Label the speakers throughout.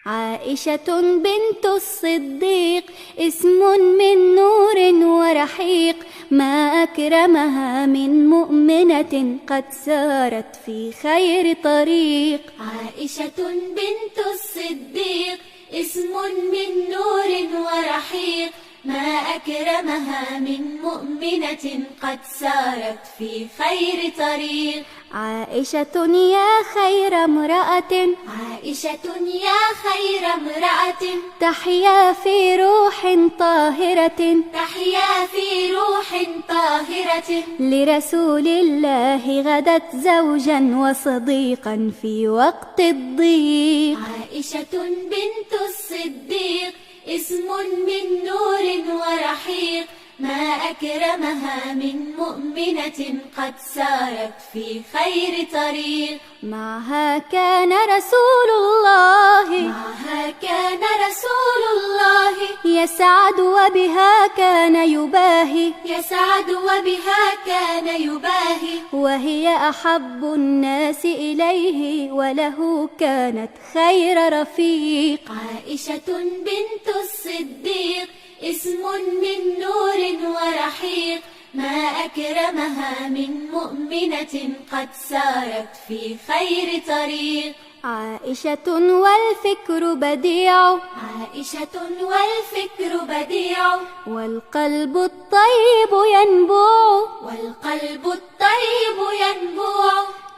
Speaker 1: عائشة بنت الصديق اسم من نور ورحيق، ما أكرمها من مؤمنة قد سارت في خير طريق.
Speaker 2: عائشة بنت الصديق اسم من نور ورحيق، ما أكرمها من مؤمنة قد سارت في خير طريق.
Speaker 1: عائشة يا خير امرأة،
Speaker 2: عائشة يا خير امرأة،
Speaker 1: تحيا في روح طاهرة،
Speaker 2: تحيا في روح طاهرة،
Speaker 1: لرسول الله غدت زوجا وصديقا في وقت الضيق.
Speaker 2: عائشة بنت الصديق اسم من نور ورحيق، ما أكرمها من مؤمنة قد سارت في خير طريق.
Speaker 1: معها كان رسول الله،
Speaker 2: معها كان رسول الله،
Speaker 1: يسعد وبها كان يباهي،
Speaker 2: يسعد وبها كان يباهي،
Speaker 1: وهي أحب الناس إليه وله كانت خير رفيق.
Speaker 2: عائشة بنت الصديق اسم من نور ورحيق، ما أكرمها من مؤمنة قد سارت في خير طريق.
Speaker 1: عائشة والفكر بديع،
Speaker 2: عائشة والفكر بديع،
Speaker 1: والقلب الطيب ينبوع،
Speaker 2: والقلب الطيب ينبوع،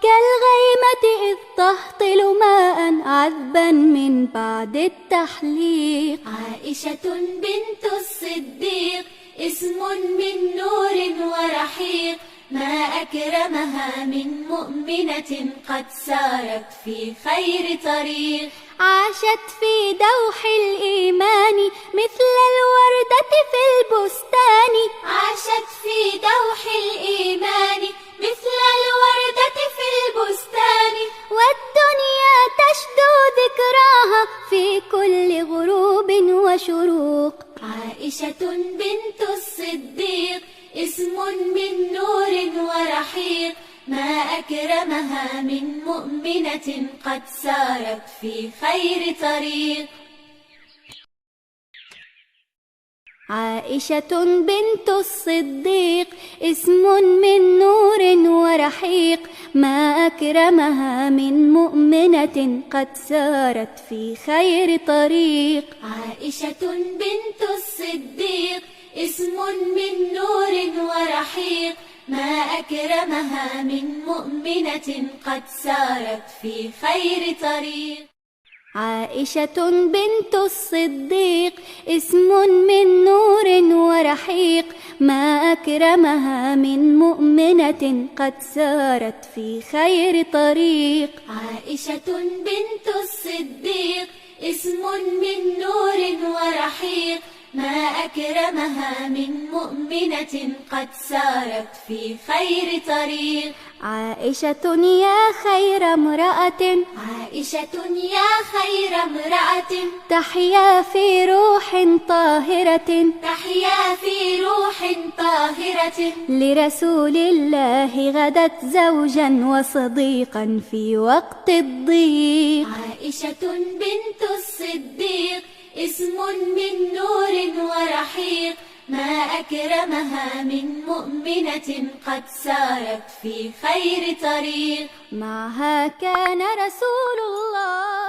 Speaker 1: كالغيمة إذ تهطل ماء عذبا من بعد التحليق.
Speaker 2: عائشة بنت الصديق اسم من نور ورحيق، ما أكرمها من مؤمنة قد سارت في خير طريق.
Speaker 1: عاشت في دوح الإيمان مثل الوردة في البستان،
Speaker 2: عاشت في دوح الإيمان مثل الوردة في البستان،
Speaker 1: والدنيا تشدو ذكراها في كل غروب وشروق.
Speaker 2: عائشة بنت الصديق اسم من نور ورحيق، ما أكرمها من مؤمنة قد سارت في خير طريق.
Speaker 1: عائشة بنت الصديق اسم من نور ورحيق، ما أكرمها من مؤمنة قد سارت في خير طريق.
Speaker 2: عائشة بنت الصديق اسم من نور ورحيق، ما أكرمها من مؤمنة قد سارت في خير طريق.
Speaker 1: عائشة بنت الصديق اسم من نور ورحيق، ما أكرمها من مؤمنة قد سارت في خير طريق.
Speaker 2: عائشة بنت الصديق اسم من نور ورحيق، ما أكرمها من مؤمنة قد سارت في خير طريق.
Speaker 1: عائشة يا خير امرأة،
Speaker 2: عائشة يا خير امرأة،
Speaker 1: تحيا في روح طاهرة،
Speaker 2: تحيا في روح طاهرة،
Speaker 1: لرسول الله غدت زوجا وصديقا في وقت الضيق.
Speaker 2: عائشة بنت الصديق اسم من نور ورحيق، ما أكرمها من مؤمنة قد سارت في خير طريق.
Speaker 1: معها كان رسول الله